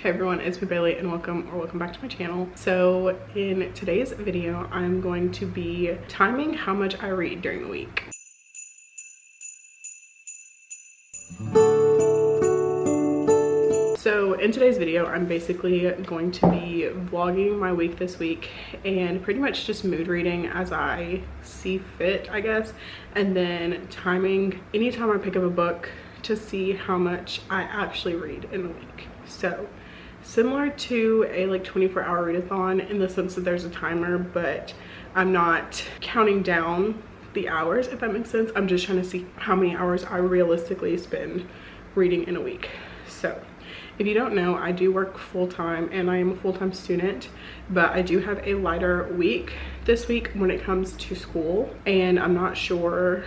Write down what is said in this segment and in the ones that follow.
Hey everyone, it's me Bailey and welcome back to my channel. So in today's video, I'm going to be timing how much I read during the week. So in today's video, I'm basically going to be vlogging my week this week and pretty much just mood reading as I see fit, I guess, and then timing anytime I pick up a book to see how much I actually read in a week. So similar to a like 24-hour readathon in the sense that there's a timer, but I'm not counting down the hours, if that makes sense. I'm just trying to see how many hours I realistically spend reading in a week. So if you don't know, I do work full-time and I am a full-time student, but I do have a lighter week this week when it comes to school, and I'm not sure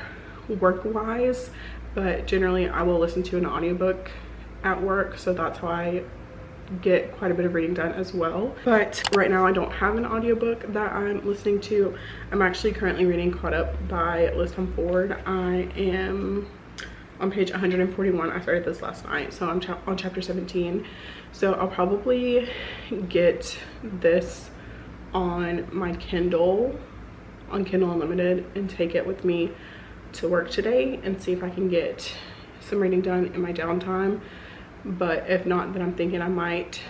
work-wise, but generally I will listen to an audiobook at work, so that's how I get quite a bit of reading done as well. But right now I don't have an audiobook that I'm listening to. I'm actually currently reading Caught Up by Liz Ford. I am on page 141. I started this last night, so I'm on chapter 17. So I'll probably get this on my Kindle, on Kindle Unlimited, and take it with me to work today and see if I can get some reading done in my downtime. But if not, then I'm thinking I might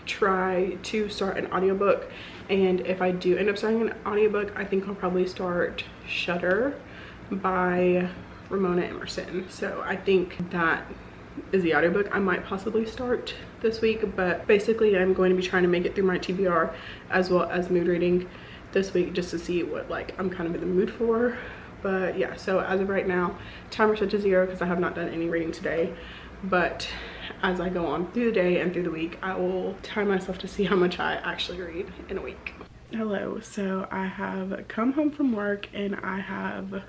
try to start an audiobook. And if I do end up starting an audiobook, I think I'll probably start Shudder by Ramona Emerson. So I think that is the audiobook I might possibly start this week. But basically I'm going to be trying to make it through my TBR as well as mood reading this week, just to see what like I'm kind of in the mood for. But yeah, so as of right now, timer set to 0 because I have not done any reading today. But as I go on through the day and through the week, I will time myself to see how much I actually read in a week. Hello, so I have come home from work and I have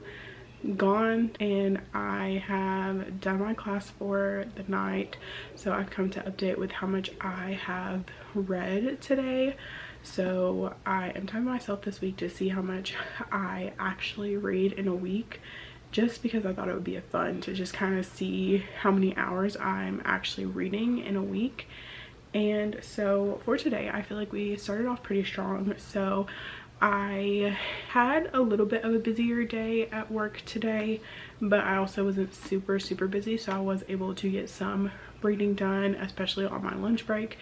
gone and I have done my class for the night. So I've come to update with how much I have read today. So I am timing myself this week to see how much I actually read in a week, just because I thought it would be fun to just kind of see how many hours I'm actually reading in a week. And so for today, I feel like we started off pretty strong. So I had a little bit of a busier day at work today, but I also wasn't super busy, so I was able to get some reading done, especially on my lunch break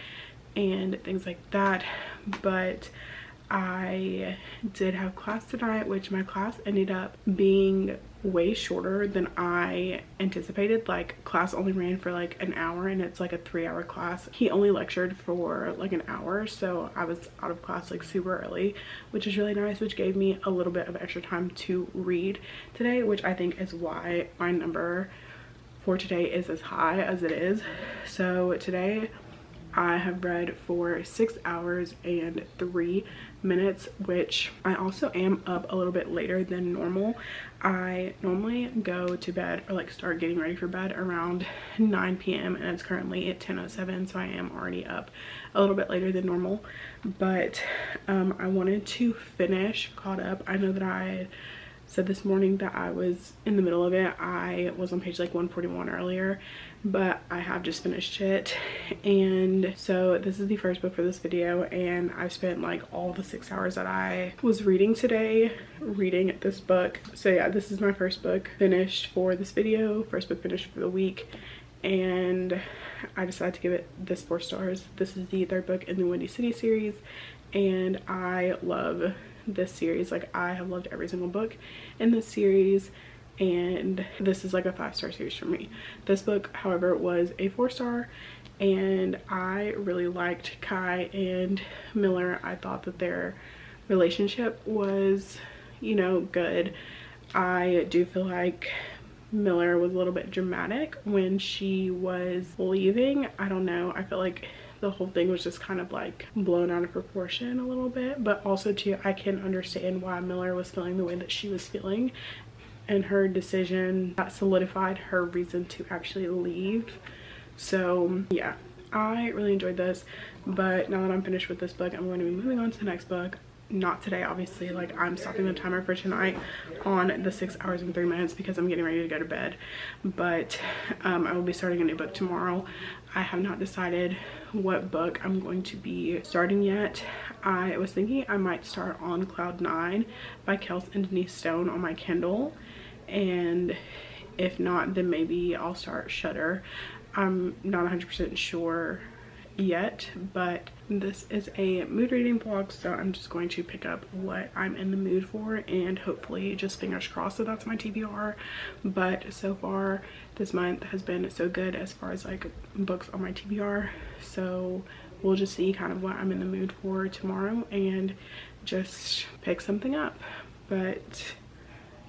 and things like that. But I did have class tonight, which my class ended up being way shorter than I anticipated. Like, class only ran for like an hour and it's like a 3-hour class. He only lectured for like an hour, so I was out of class like super early, which is really nice, which gave me a little bit of extra time to read today, which I think is why my number for today is as high as it is. So today I have read for 6 hours and 3 minutes, which I also am up a little bit later than normal. I normally go to bed or like start getting ready for bed around 9 p.m. and it's currently at 10:07, so I am already up a little bit later than normal. But I wanted to finish Caught Up. I know that I said this morning that I was in the middle of it. I was on page like 141 earlier, but I have just finished it. And so this is the first book for this video, and I've spent like all the 6 hours that I was reading today reading this book. So yeah, this is my first book finished for this video, first book finished for the week, and I decided to give it this 4 stars. This is the 3rd book in the Windy City series, and I love this series. Like, I have loved every single book in this series, and this is like a 5-star series for me. This book, however, was a 4-star, and I really liked Kai and Miller. I thought that their relationship was, you know, good. I do feel like Miller was a little bit dramatic when she was leaving. I don't know, I feel like the whole thing was just kind of like blown out of proportion a little bit. But also too, I can understand why Miller was feeling the way that she was feeling, and her decision that solidified her reason to actually leave. So yeah, I really enjoyed this. But now that I'm finished with this book, I'm going to be moving on to the next book. not today, obviously. Like, I'm stopping the timer for tonight on the 6 hours and 3 minutes because I'm getting ready to go to bed. But I will be starting a new book tomorrow. I have not decided what book I'm going to be starting yet. I was thinking I might start on Cloud 9 by Kelsey and Denise Stone on my Kindle, and if not, then maybe I'll start Shudder. I'm not 100% sure yet, but this is a mood reading vlog, so I'm just going to pick up what I'm in the mood for, and hopefully, just fingers crossed that that's my TBR. But so far this month has been so good as far as like books on my TBR, so we'll just see kind of what I'm in the mood for tomorrow and just pick something up. But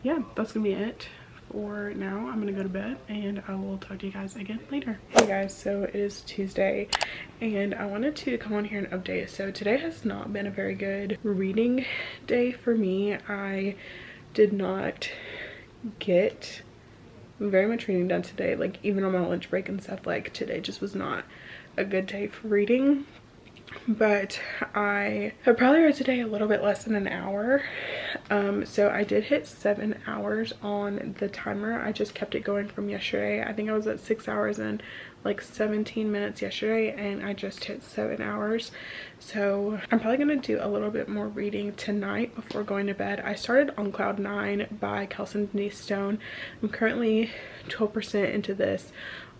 yeah, that's gonna be it for now. I'm gonna go to bed and I will talk to you guys again later. Hey guys, so it is Tuesday and I wanted to come on here and update. So today has not been a very good reading day for me. I did not get very much reading done today. Like, even on my lunch break and stuff, like today just was not a good day for reading. But I have probably read today a little bit less than an hour. So I did hit 7 hours on the timer. I just kept it going from yesterday. I think I was at 6 hours and like 17 minutes yesterday, and I just hit 7 hours. So I'm probably gonna do a little bit more reading tonight before going to bed. I started on Cloud 9 by Kelsey and Denise Stone. I'm currently 12% into this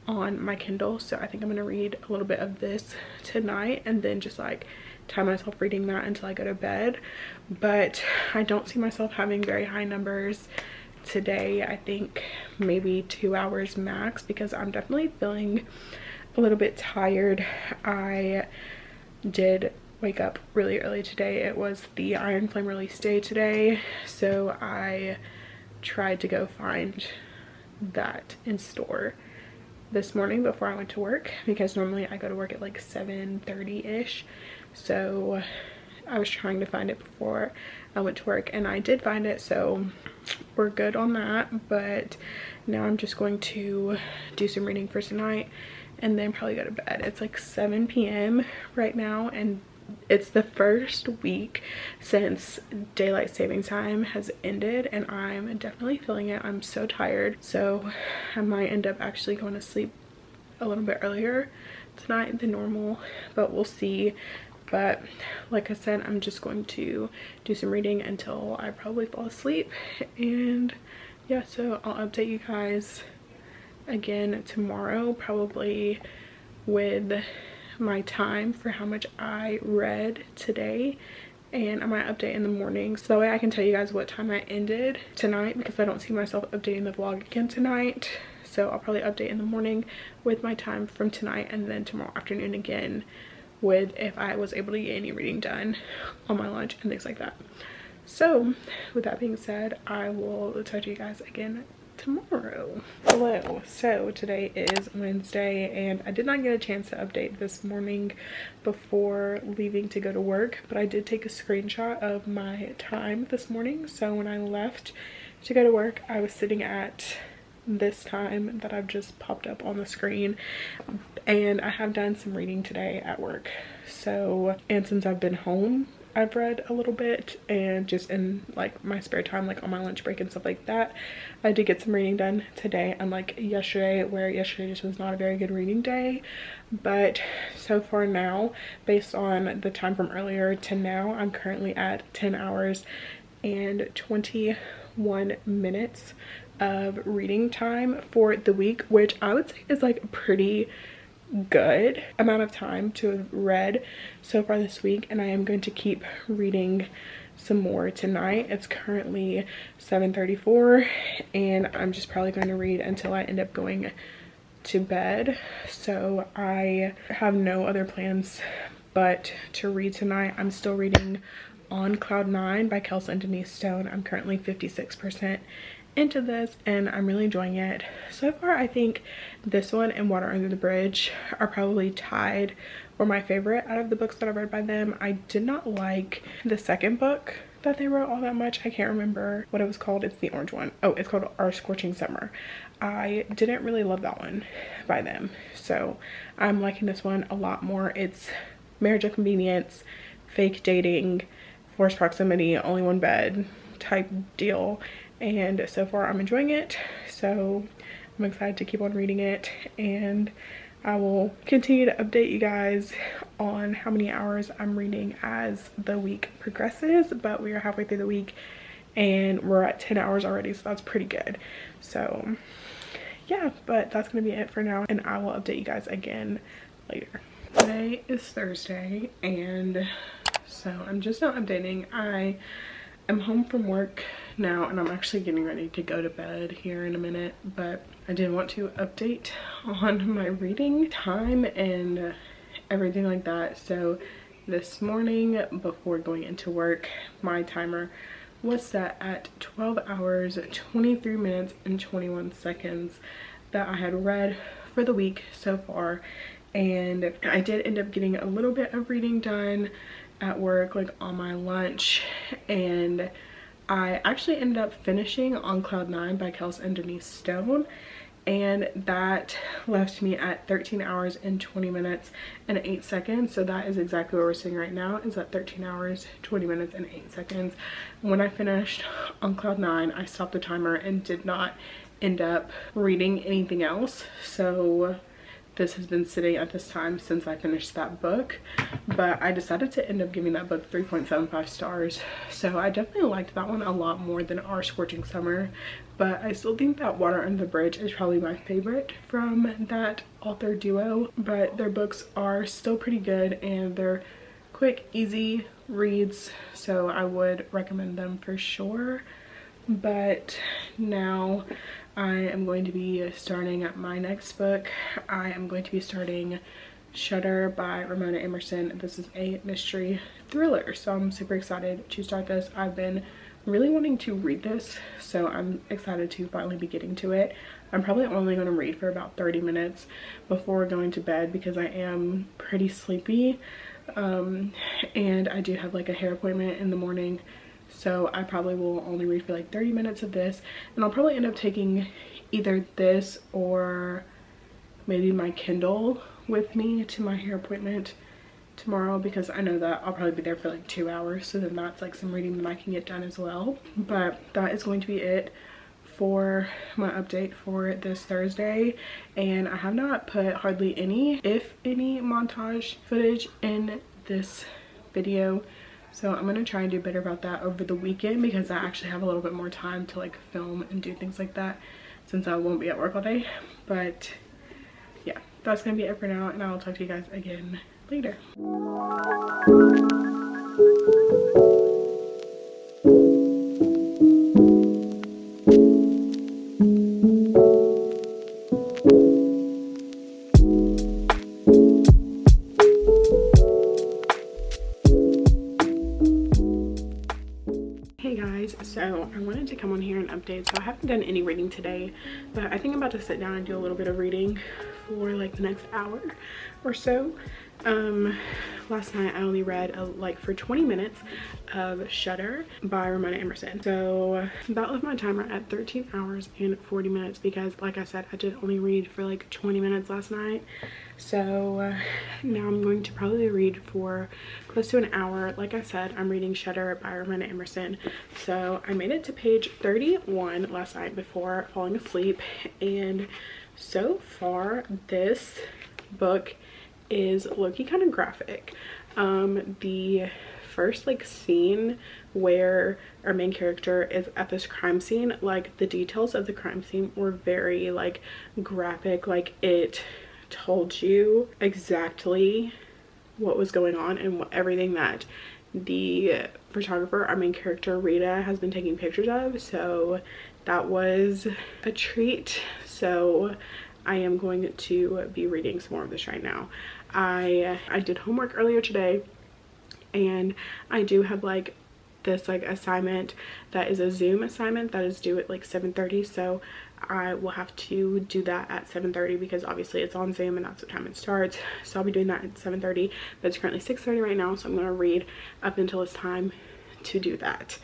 on my Kindle, so I think I'm gonna read a little bit of this tonight and then just like time myself reading that until I go to bed. But I don't see myself having very high numbers today. I think maybe 2 hours max, because I'm definitely feeling a little bit tired. I did wake up really early today. It was the Iron Flame release day today, so I tried to go find that in store this morning before I went to work, because normally I go to work at like 7:30-ish. So I was trying to find it before I went to work, and I did find it, so we're good on that. But now I'm just going to do some reading for tonight and then probably go to bed. It's like 7 p.m. right now, and it's the first week since daylight savings time has ended, and I'm definitely feeling it. I'm so tired, so I might end up actually going to sleep a little bit earlier tonight than normal, but we'll see. But like I said, I'm just going to do some reading until I probably fall asleep. And yeah, so I'll update you guys again tomorrow, probably with my time for how much I read today, and I might update in the morning so that way I can tell you guys what time I ended tonight, because I don't see myself updating the vlog again tonight. So I'll probably update in the morning with my time from tonight, and then tomorrow afternoon again with if I was able to get any reading done on my lunch and things like that. So with that being said, I will talk to you guys again tomorrow. Hello, so today is Wednesday, and I did not get a chance to update this morning before leaving to go to work, but I did take a screenshot of my time this morning. So when I left to go to work, I was sitting at this time that I've just popped up on the screen, and I have done some reading today at work. So, and since I've been home, I've read a little bit, and just in like my spare time, like on my lunch break and stuff like that, I did get some reading done today, unlike yesterday, where yesterday just was not a very good reading day. But so far now, based on the time from earlier to now, I'm currently at 10 hours and 21 minutes of reading time for the week, which I would say is like a pretty good amount of time to have read so far this week. And I am going to keep reading some more tonight. It's currently 7:34, and I'm just probably going to read until I end up going to bed. So I have no other plans but to read tonight. I'm still reading On Cloud 9 by Kelsey and Denise Stone. I'm currently 56% into this, and I'm really enjoying it so far. I think this one and Water Under the Bridge are probably tied for my favorite out of the books that I've read by them. I did not like the second book that they wrote all that much. I can't remember what it was called. It's the orange one. Oh, it's called Our Scorching Summer. I didn't really love that one by them, so I'm liking this one a lot more. It's marriage of convenience, fake dating, forced proximity, only one bed type deal, and so far I'm enjoying it. So I'm excited to keep on reading it, and I will continue to update you guys on how many hours I'm reading as the week progresses. But we are halfway through the week and we're at 10 hours already, so that's pretty good. So yeah, but that's gonna be it for now, and I will update you guys again later. Today is Thursday, and so I'm just not updating. I am home from work now, and I'm actually getting ready to go to bed here in a minute, but I did want to update on my reading time and everything like that. So this morning before going into work, my timer was set at 12 hours 23 minutes and 21 seconds that I had read for the week so far, and I did end up getting a little bit of reading done at work, like on my lunch, and I actually ended up finishing On Cloud 9 by Kels and Denise Stone, and that left me at 13 hours and 20 minutes and 8 seconds. So that is exactly where we're sitting right now, is at 13 hours 20 minutes and 8 seconds. When I finished On Cloud 9, I stopped the timer and did not end up reading anything else. So this has been sitting at this time since I finished that book, but I decided to end up giving that book 3.75 stars. So I definitely liked that one a lot more than Our Scorching Summer, but I still think that Water Under the Bridge is probably my favorite from that author duo. But their books are still pretty good, and they're quick, easy reads, so I would recommend them for sure. But now I am going to be starting my next book. I am going to be starting Shudder by Ramona Emerson. This is a mystery thriller, so I'm super excited to start this. I've been really wanting to read this, so I'm excited to finally be getting to it. I'm probably only going to read for about 30 minutes before going to bed because I am pretty sleepy, and I do have like a hair appointment in the morning. So I probably will only read for like 30 minutes of this, and I'll probably end up taking either this or maybe my Kindle with me to my hair appointment tomorrow, because I know that I'll probably be there for like 2 hours, so then that's like some reading that I can get done as well. But that is going to be it for my update for this Thursday, and I have not put hardly any, if any, montage footage in this video. So I'm gonna try and do better about that over the weekend, because I actually have a little bit more time to like film and do things like that since I won't be at work all day. But yeah, that's gonna be it for now, and I'll talk to you guys again later. So I wanted to come on here and update. So I haven't done any reading today, but I think I'm about to sit down and do a little bit of reading for like the next hour or so. Last night I only read like for 20 minutes of Shudder by Ramona Emerson. So that left my timer at 13 hours and 40 minutes because, like I said, I did only read for like 20 minutes last night. So now I'm going to probably read for close to an hour. Like I said, I'm reading Shudder by Ramona Emerson. So I made it to page 31 last night before falling asleep, and so far this book is low-key kind of graphic. The first like scene where our main character is at this crime scene, like the details of the crime scene were very like graphic. Like it told you exactly what was going on and everything that the photographer, our main character Rita, has been taking pictures of. So that was a treat. So I am going to be reading some more of this right now. I did homework earlier today, and I do have like this like assignment that is a Zoom assignment that is due at like 7:30. So I will have to do that at 7:30 because obviously it's on Zoom and that's what time it starts. So I'll be doing that at 7:30, but it's currently 6:30 right now, so I'm going to read up until it's time to do that.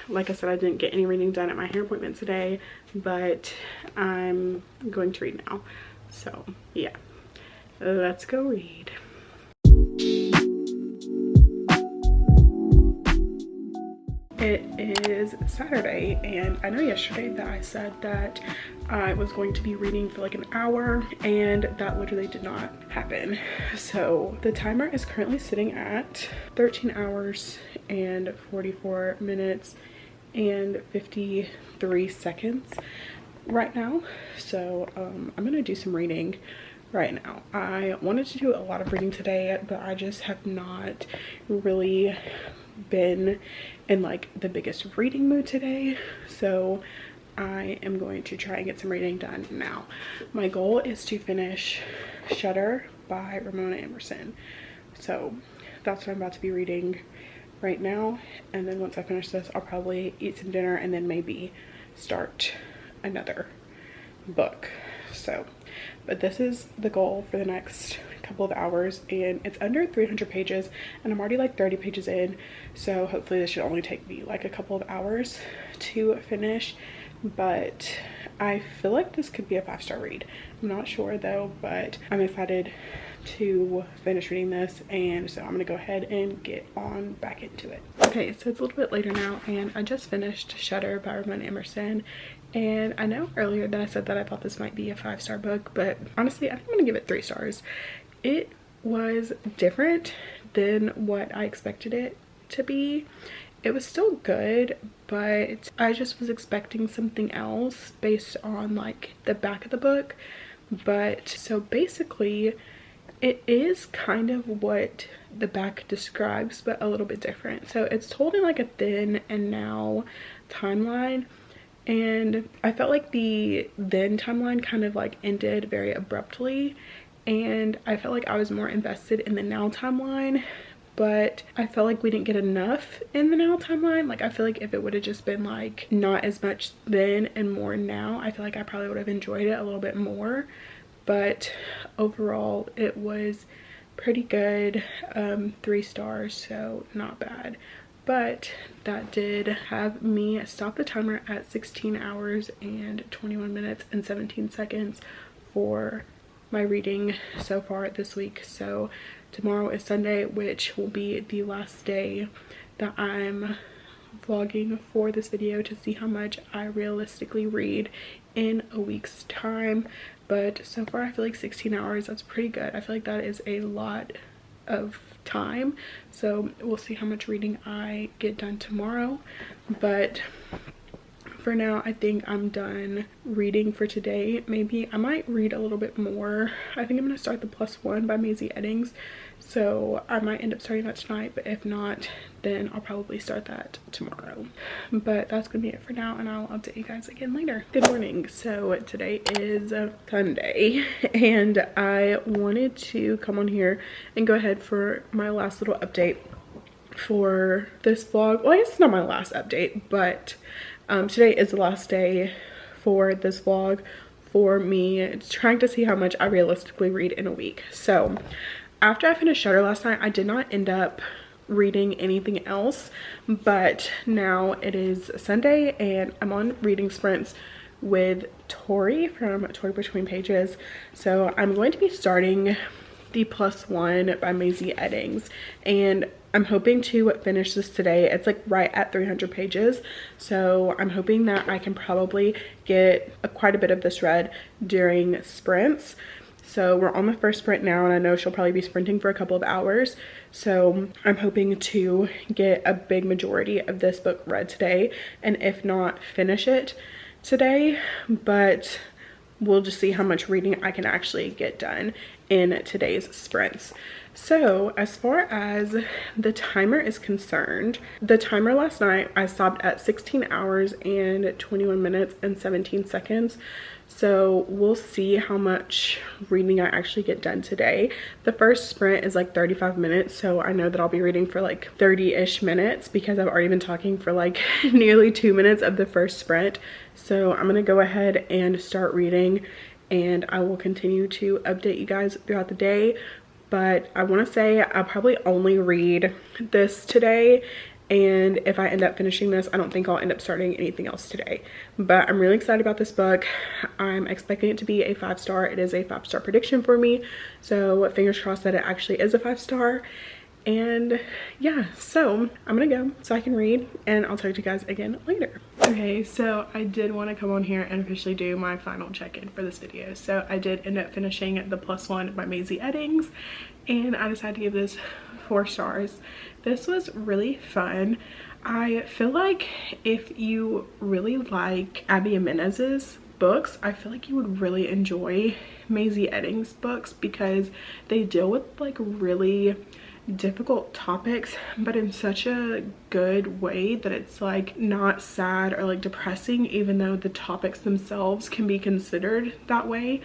Like I said, I didn't get any reading done at my hair appointment today, but I'm going to read now. So yeah, let's go read. It is Saturday, and I know yesterday that I said that I was going to be reading for like an hour, and that literally did not happen. So the timer is currently sitting at 13 hours and 44 minutes and 53 seconds right now. So I'm gonna do some reading right now. I wanted to do a lot of reading today, but I just have not really been in like the biggest reading mood today, so I am going to try and get some reading done now. My goal is to finish Shudder by Ramona Emerson, so that's what I'm about to be reading right now. And then once I finish this, I'll probably eat some dinner and then maybe start another book. So but this is the goal for the next couple of hours, and it's under 300 pages, and I'm already like 30 pages in, so hopefully this should only take me like a couple of hours to finish. But I feel like this could be a 5-star read. I'm not sure though, but I'm excited to finish reading this, and so I'm gonna go ahead and get on back into it. Okay, so it's a little bit later now, and I just finished Shudder by Ramona Emerson. And I know earlier that I said that I thought this might be a 5-star book, but honestly I think I'm gonna give it 3 stars. It was different than what I expected it to be. It was still good, but I just was expecting something else based on like the back of the book. But so basically it is kind of what the back describes, but a little bit different. So it's told in like a then and now timeline, and I felt like the then timeline kind of like ended very abruptly, and I felt like I was more invested in the now timeline, but I felt like we didn't get enough in the now timeline. Like I feel like if it would have just been like not as much then and more now, I feel like I probably would have enjoyed it a little bit more. But overall it was pretty good. 3 stars, so not bad. But that did have me stop the timer at 16 hours and 21 minutes and 17 seconds for my reading so far this week. So tomorrow is Sunday, which will be the last day that I'm vlogging for this video to see how much I realistically read in a week's time. But so far I feel like 16 hours, that's pretty good. I feel like that is a lot of time, so we'll see how much reading I get done tomorrow. But for now I think I'm done reading for today. Maybe I might read a little bit more. I think I'm gonna start the +1 by Maisie Eddings, so I might end up starting that tonight, but if not, then I'll probably start that tomorrow. But that's gonna be it for now, and I'll update you guys again later. Good morning. So today is Sunday, and I wanted to come on here and go ahead for my last little update for this vlog. Well, I guess it's not my last update, but today is the last day for this vlog for me trying to see how much I realistically read in a week. So after I finished Shudder last night, I did not end up reading anything else, but now it is Sunday and I'm on reading sprints with Tori from Tori Between Pages. So I'm going to be starting the +1 by Maisie Eddings, and I'm hoping to finish this today. It's like right at 300 pages, so I'm hoping that I can probably get quite a bit of this read during sprints. So we're on the first sprint now, and I know she'll probably be sprinting for a couple of hours, so I'm hoping to get a big majority of this book read today, and if not, finish it today. But we'll just see how much reading I can actually get done in today's sprints. So as far as the timer is concerned, the timer last night I stopped at 16 hours and 21 minutes and 17 seconds. So we'll see how much reading I actually get done today. The first sprint is like 35 minutes, so I know that I'll be reading for like 30-ish minutes because I've already been talking for like nearly 2 minutes of the first sprint. So I'm gonna go ahead and start reading, and I will continue to update you guys throughout the day. But I want to say I'll probably only read this today, and if I end up finishing this, I don't think I'll end up starting anything else today. But I'm really excited about this book. I'm expecting it to be a 5-star. It is a 5-star prediction for me, so fingers crossed that it actually is a 5-star. And yeah, so I'm gonna go so I can read, and I'll talk to you guys again later. Okay, so I did want to come on here and officially do my final check-in for this video. So I did end up finishing The Plus One by Maisie Eddings, and I decided to give this 4 stars. This was really fun. I feel like if you really like Abby Jimenez's books, I feel like you would really enjoy Maisie Eddings' books, because they deal with like really difficult topics, but in such a good way that it's like not sad or like depressing, even though the topics themselves can be considered that way.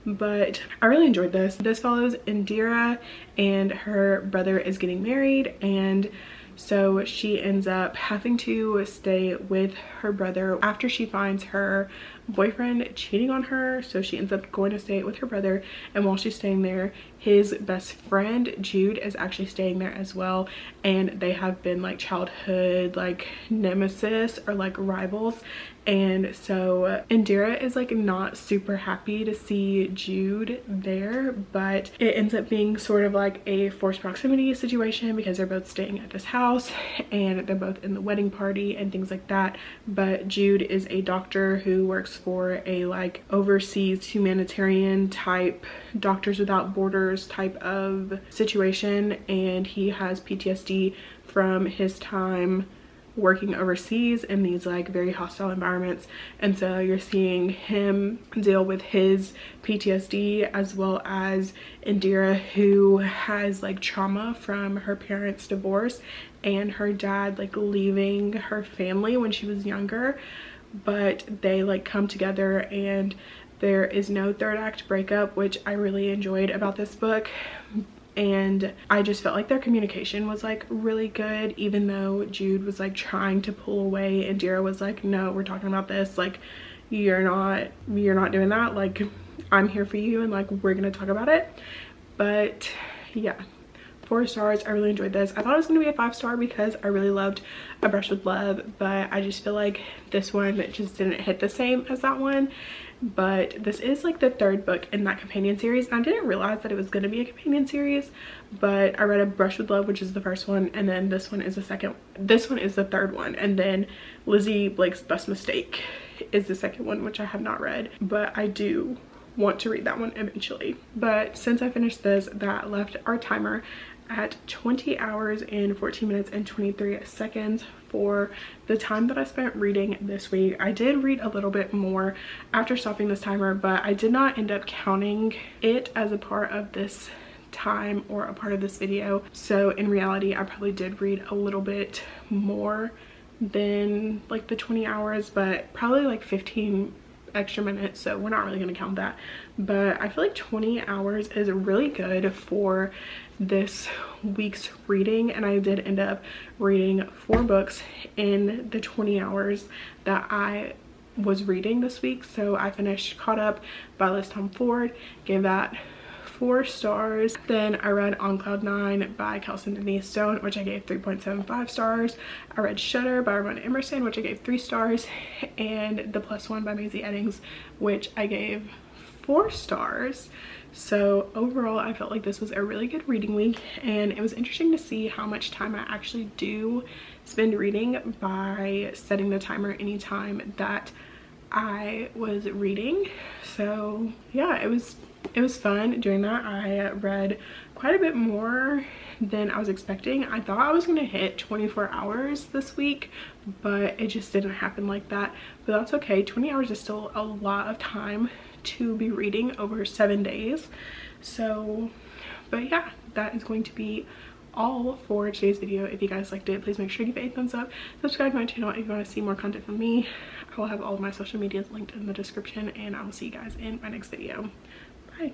But I really enjoyed this. This follows Indira, and her brother is getting married, and so she ends up having to stay with her brother after she finds her boyfriend cheating on her. So she ends up going to stay with her brother, and while she's staying there, his best friend Jude is actually staying there as well, and they have been like childhood like nemesis or like rivals. And so Indira is like not super happy to see Jude there, but it ends up being sort of like a forced proximity situation because they're both staying at this house and they're both in the wedding party and things like that. But Jude is a doctor who works for a like overseas humanitarian type Doctors Without Borders type of situation, and he has PTSD from his time working overseas in these like very hostile environments. And so you're seeing him deal with his PTSD, as well as Indira, who has like trauma from her parents' divorce and her dad like leaving her family when she was younger. But they like come together, and there is no third act breakup, which I really enjoyed about this book. And I just felt like their communication was like really good, even though Jude was like trying to pull away. Indira was like, no, we're talking about this, like you're not doing that, like I'm here for you, and like we're gonna talk about it. But yeah, 4 stars. I really enjoyed this. I thought it was gonna be a 5-star because I really loved A Brush with Love, but I just feel like this one just didn't hit the same as that one. But this is like the 3rd book in that companion series, and I didn't realize that it was going to be a companion series. But I read A Brush with Love, which is the 1st one, and then this one is the 2nd. This one is the 3rd one, and then Lizzie Blake's Best Mistake is the 2nd one, which I have not read, but I do want to read that one eventually. But since I finished this, that left our timer at 20 hours and 14 minutes and 23 seconds for the time that I spent reading this week. I did read a little bit more after stopping this timer, but I did not end up counting it as a part of this time or a part of this video. So in reality, I probably did read a little bit more than like the 20 hours, but probably like 15 extra minutes, so we're not really going to count that. But I feel like 20 hours is really good for this week's reading, and I did end up reading 4 books in the 20 hours that I was reading this week. So I finished Caught Up by Liz Tom Ford, gave that 4 stars. Then I read On Cloud 9 by Kelsey Denise Stone, which I gave 3.75 stars. I read Shudder by Ramona Emerson, which I gave 3 stars, and The Plus One by Maisie Eddings, which I gave 4 stars. So overall, I felt like this was a really good reading week, and it was interesting to see how much time I actually do spend reading by setting the timer anytime that I was reading. So yeah, it was fun doing that. I read quite a bit more than I was expecting. I thought I was gonna hit 24 hours this week, but it just didn't happen like that. But that's okay. 20 hours is still a lot of time to be reading over 7 days. So, but yeah, that is going to be all for today's video. If you guys liked it, please make sure to give it a thumbs up, subscribe to my channel if you want to see more content from me. I will have all of my social medias linked in the description, and I will see you guys in my next video. Bye.